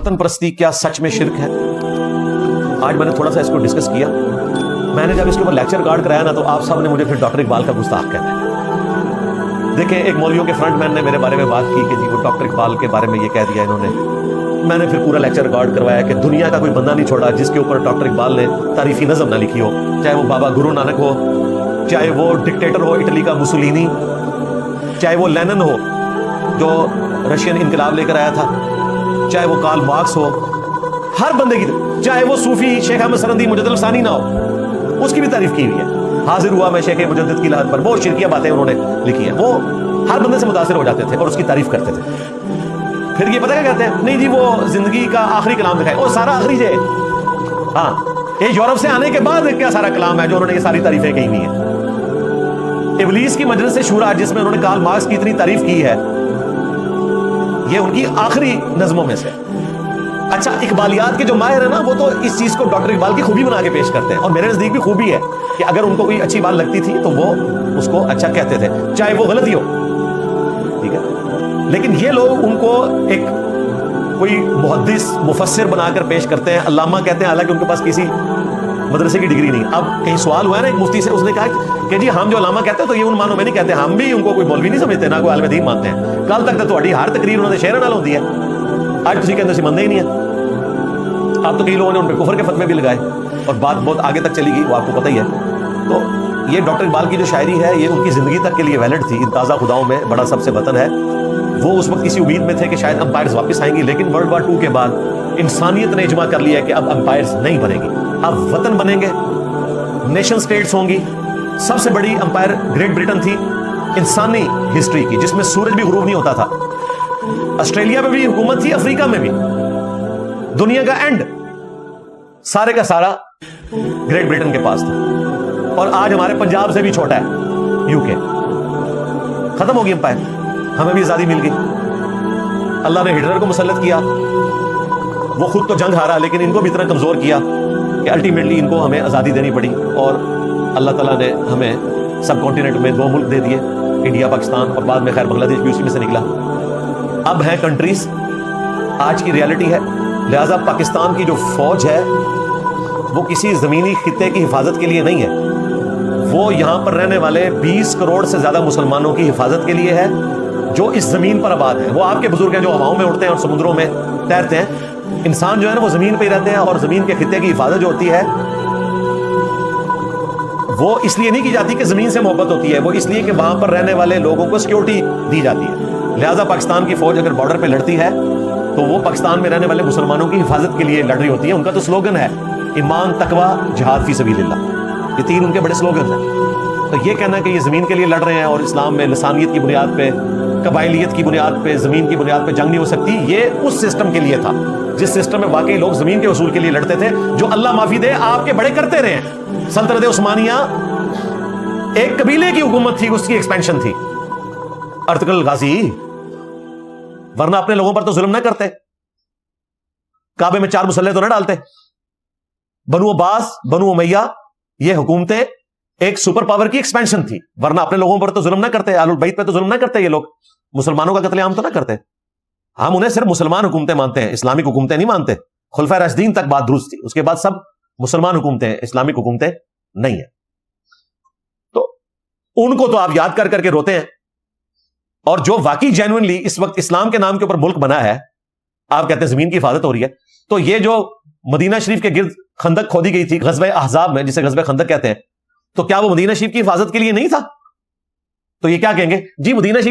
وطن پرستی کیا سچ میں شرک ہے؟ آج میں نے تھوڑا سا اس کو ڈسکس کیا. میں نے جب اس کے اوپر لیکچر ریکارڈ کرایا نا، تو آپ سب نے مجھے پھر ڈاکٹر اقبال کا گستاخ کہنا ہے. دیکھیں، ایک مولویوں کے فرنٹ مین نے میرے بارے میں بات کی کہ جی وہ ڈاکٹر اقبال کے بارے میں یہ کہہ دیا انہوں نے. میں نے پھر پورا لیکچر ریکارڈ کروایا کہ دنیا کا کوئی بندہ نہیں چھوڑا جس کے اوپر ڈاکٹر اقبال نے تعریفی نظم نہ لکھی ہو، چاہے وہ بابا گرو نانک ہو، چاہے وہ ڈکٹیٹر ہو اٹلی کا مسولینی، چاہے وہ لینن ہو جو رشین انقلاب لے کر آیا تھا، چاہے وہ کارل مارکس ہو. ہر بندے کی، چاہے وہ صوفی شیخ احمد سرندی مجدد الثانی نہ ہو، اس کی بھی تعریف کی ہوئی ہے. حاضر ہوا میں شیخ مجدد کی لحد پر، بہت شرکیہ باتیں انہوں نے لکھی ہیں. وہ ہر بندے سے متاثر ہو جاتے تھے اور اس کی تعریف کرتے تھے. پھر یہ پتہ کیا کہتے ہیں؟ نہیں جی وہ زندگی کا آخری کلام دکھائے، وہ سارا آخری ہے. ہاں، یہ یورپ سے آنے کے بعد کیا سارا کلام ہے جو انہوں نے یہ ساری تعریفیں کہی ہوئی ہیں. ابلیس کی مجلس شورا جس میں انہوں نے کارل مارکس کی اتنی تعریف کی ہے، یہ ان کی آخری نظموں میں سے. اچھا، اقبالیات کے جو ماہر ہیں نا، وہ تو اس چیز کو ڈاکٹر اقبال کی خوبی بنا کے پیش کرتے ہیں، اور میرے نزدیک بھی خوبی ہے کہ اگر ان کو کوئی اچھی بات لگتی تھی تو وہ اس کو اچھا کہتے تھے، چاہے وہ غلطی ہو. ٹھیک ہے، لیکن یہ لوگ ان کو ایک کوئی محدث مفسر بنا کر پیش کرتے ہیں، علامہ کہتے ہیں، حالانکہ ان کے پاس کسی مدرسے کی ڈگری نہیں. اب کہیں سوال ہوا ہے نا ایک مفتی سے، اس نے کہا کہ جی ہم جو علامہ کہتے ہیں تو یہ ان معنوں میں نہیں کہتے، ہم بھی ان کو کوئی مولوی نہیں سمجھتے، نہ کوئی عالم دین مانتے ہیں. کل تک تو تہاڈی ہر تقریر انہوں نے شعر نال ہوندی ہے، آج تسی کہندے سی مندے ہی نہیں ہے. اب تو کئی لوگوں نے ان پہ کفر کے فتوے بھی لگائے اور بات بہت آگے تک چلی گئی، وہ آپ کو پتہ ہی ہے. تو یہ ڈاکٹر اقبال کی جو شاعری ہے یہ ان کی زندگی تک کے لیے ویلڈ تھی. ان تازہ خداؤں میں بڑا سب سے وطن ہے، وہ اس وقت کسی امید میں تھے کہ شاید امپائرز واپس آئیں گی، لیکن ورلڈ وار 2 کے بعد انسانیت نے اجماع کر لیا کہ اب امپائرز نہیں بنے گی، اب وطن بنیں گے، نیشن سٹیٹس ہوں گی. سب سے بڑی امپائر گریٹ برٹن تھی انسانی ہسٹری کی، جس میں سورج بھی غروب نہیں ہوتا تھا. آسٹریلیا میں بھی حکومت تھی، افریقہ میں بھی. دنیا کا اینڈ سارے کا سارا گریٹ برٹن کے پاس تھا، اور آج ہمارے پنجاب سے بھی چھوٹا ہے یو کے. ختم ہو گئی امپائر، ہمیں بھی آزادی مل گئی. اللہ نے ہٹلر کو مسلط کیا، وہ خود تو جنگ ہارا لیکن ان کو بھی اتنا کمزور کیا کہ الٹیمیٹلی ان کو ہمیں آزادی دینی پڑی. اور اللہ تعالیٰ نے ہمیں سب کانٹیننٹ میں 2 ملک دے دیے، انڈیا پاکستان، اور بعد میں خیر بنگلہ دیش بھی اسی میں سے نکلا. اب ہیں کنٹریز، آج کی ریالٹی ہے. لہذا پاکستان کی جو فوج ہے وہ کسی زمینی خطے کی حفاظت کے لیے نہیں ہے، وہ یہاں پر رہنے والے 20 کروڑ سے زیادہ مسلمانوں کی حفاظت کے لیے ہے جو اس زمین پر آباد ہیں. وہ آپ کے بزرگ ہیں جو ہواؤں میں اڑتے ہیں اور سمندروں میں تیرتے ہیں. انسان جو ہے نا وہ زمین پہ ہی رہتے ہیں، اور زمین کے خطے کی حفاظت جو ہوتی ہے وہ اس لیے نہیں کی جاتی کہ زمین سے محبت ہوتی ہے، وہ اس لیے کہ وہاں پر رہنے والے لوگوں کو سیکورٹی دی جاتی ہے. لہٰذا پاکستان کی فوج اگر بارڈر پہ لڑتی ہے تو وہ پاکستان میں رہنے والے مسلمانوں کی حفاظت کے لیے لڑ رہی ہوتی ہے. ان کا تو سلوگن ہے ایمان، تقویٰ، جہاد فی سبیل اللہ، یہ 3 ان کے بڑے سلوگن ہیں. تو یہ کہنا کہ یہ زمین کے لیے لڑ رہے ہیں اور اسلام میں لسانیت کی بنیاد پہ، قبائلیت کی بنیاد پہ، زمین کی بنیاد پہ جنگ نہیں ہو سکتی، یہ اس سسٹم کے لیے تھا جس سسٹم میں واقعی لوگ زمین کے اصول کے لیے لڑتے تھے، جو اللہ معافی دے آپ کے بڑے کرتے رہے ہیں. سلطنت عثمانیہ ایک قبیلے کی حکومت تھی، اس کی ایکسپینشن تھی. ارطغرل غازی، ورنہ اپنے لوگوں پر تو ظلم نہ کرتے، کعبے میں 4 مسلح تو نہ ڈالتے. بنو عباس، بنو امیہ، یہ حکومتیں ایک سپر پاور کی ایکسپینشن تھی، ورنہ اپنے لوگوں پر تو ظلم نہ کرتے، اہل البیت پہ تو ظلم نہ کرتے. یہ لوگ مسلمانوں کا قتل عام تو نہ کرتے. ہم انہیں صرف مسلمان حکومتیں مانتے ہیں، اسلامک حکومتیں نہیں مانتے. خلفائے راشدین تک بات درست تھی، اس کے بعد سب مسلمان حکومتیں، اسلامک حکومتیں نہیں ہیں. تو ان کو تو آپ یاد کر کر کے روتے ہیں. اور جو واقعی جینوئنلی اس وقت اسلام کے نام کے اوپر ملک بنا ہے، آپ کہتے ہیں زمین کی حفاظت ہو رہی ہے. تو یہ جو مدینہ شریف کے گرد خندق کھودی گئی تھی غزوہ احزاب میں، جسے غزوہ خندق کہتے ہیں، تو کیا وہ مدینہ شریف کی حفاظت کے لیے نہیں تھا؟ تو یہ کیا کہیں گے؟ جی مدینہ شریف